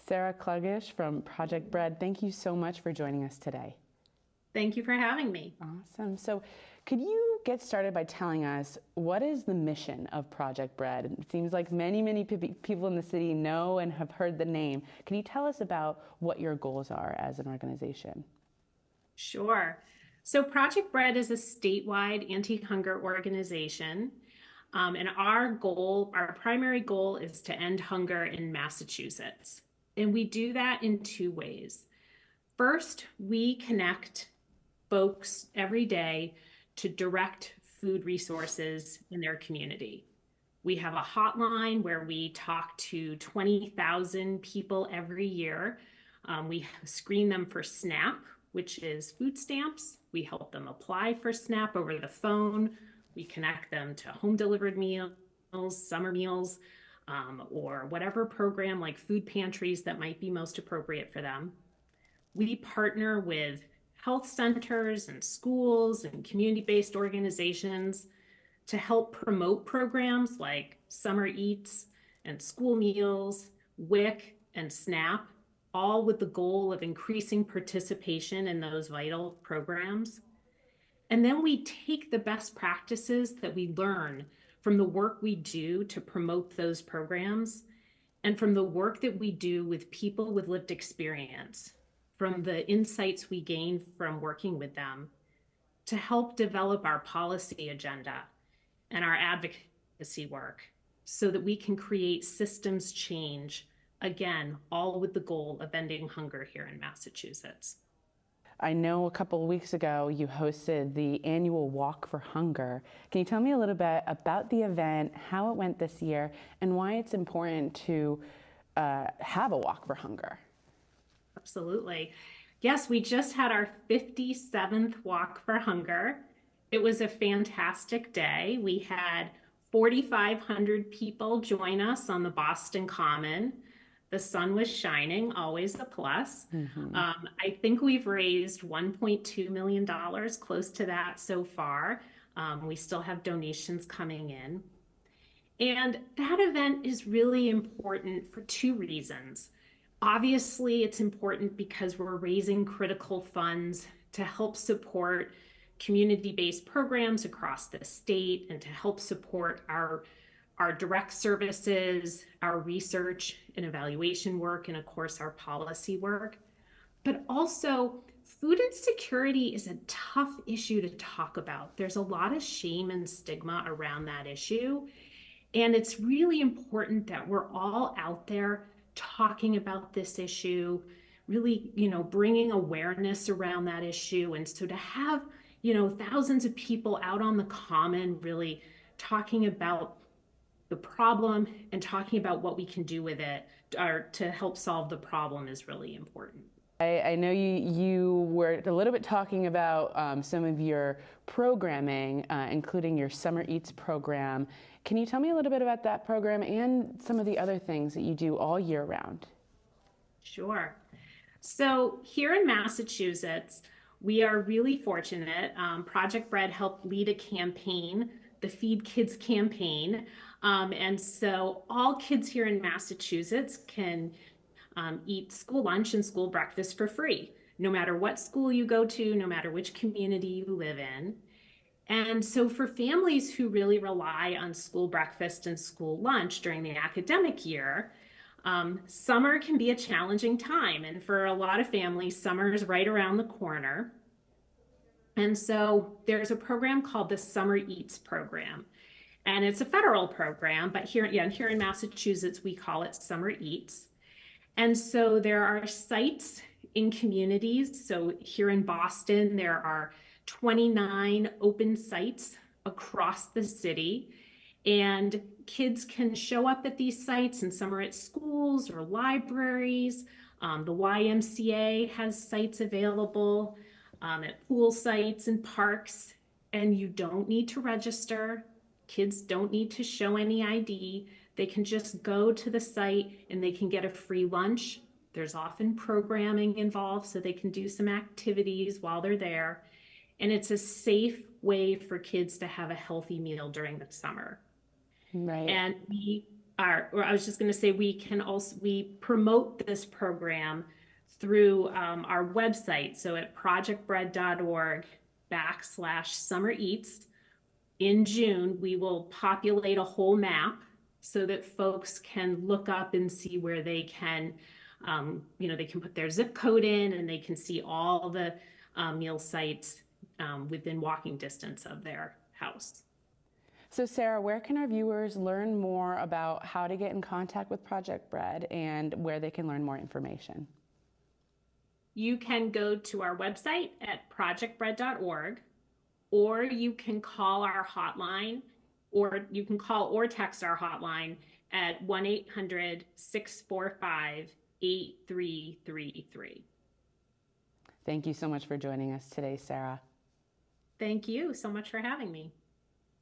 Sarah Cluggish from Project Bread, thank you so much for joining us today. Thank you for having me. Awesome. So, could you get started by telling us what is the mission of Project Bread? It seems like many people in the city know and have heard the name. Can you tell us about what your goals are as an organization? Sure. So, Project Bread is a statewide anti hunger organization. And our primary goal is to end hunger in Massachusetts. And we do that in two ways. First, we connect folks every day to direct food resources in their community. We have a hotline where we talk to 20,000 people every year. We screen them for SNAP, which is food stamps. We help them apply for SNAP over the phone. We connect them to home delivered meals, summer meals, or whatever program like food pantries that might be most appropriate for them. We partner with health centers and schools and community-based organizations to help promote programs like Summer Eats and school meals, WIC, and SNAP, all with the goal of increasing participation in those vital programs. And then we take the best practices that we learn from the work we do to promote those programs and from the work that we do with people with lived experience, from the insights we gain from working with them to help develop our policy agenda and our advocacy work so that we can create systems change, again, all with the goal of ending hunger here in Massachusetts. I know a couple of weeks ago you hosted the annual Walk for Hunger. Can you tell me a little bit about the event, how it went this year, and why it's important to have a Walk for Hunger? Absolutely. Yes, we just had our 57th Walk for Hunger. It was a fantastic day. We had 4,500 people join us on the Boston Common. The sun was shining, always a plus. I think we've raised $1.2 million, close to that so far. We still have donations coming in. And that event is really important for two reasons. Obviously, it's important because we're raising critical funds to help support community-based programs across the state and to help support our direct services, our research and evaluation work, and of course, our policy work. But also, food insecurity is a tough issue to talk about. There's a lot of shame and stigma around that issue. And it's really important that we're all out there talking about this issue, really, bringing awareness around that issue. And so to have, thousands of people out on the common really talking about the problem and talking about what we can do with it or to help solve the problem is really important. I know you were a little bit talking about some of your programming, including your Summer Eats program. Can you tell me a little bit about that program and some of the other things that you do all year round? Sure. So here in Massachusetts, we are really fortunate. Project Bread helped lead a campaign, the Feed Kids campaign. And so all kids here in Massachusetts can eat school lunch and school breakfast for free, no matter what school you go to, no matter which community you live in. And so for families who really rely on school breakfast and school lunch during the academic year, summer can be a challenging time. And for a lot of families, summer is right around the corner. And so there's a program called the Summer Eats program. And it's a federal program, but here in Massachusetts, we call it Summer Eats. And so there are sites in communities. So here in Boston, there are 29 open sites across the city. And kids can show up at these sites, and some are at schools or libraries. The YMCA has sites available at pool sites and parks, and you don't need to register. Kids don't need to show any ID. They can just go to the site and they can get a free lunch. There's often programming involved, so they can do some activities while they're there. And it's a safe way for kids to have a healthy meal during the summer. Right. And we or I was just going to say, we promote this program through our website. So at projectbread.org/summer eats. In June, we will populate a whole map so that folks can look up and see where they can, they can put their zip code in and they can see all the meal sites within walking distance of their house. So Sarah, where can our viewers learn more about how to get in contact with Project Bread and where they can learn more information? You can go to our website at projectbread.org, or you can call our hotline, or you can call or text our hotline at 1-800-645-8333. Thank you so much for joining us today, Sarah. Thank you so much for having me.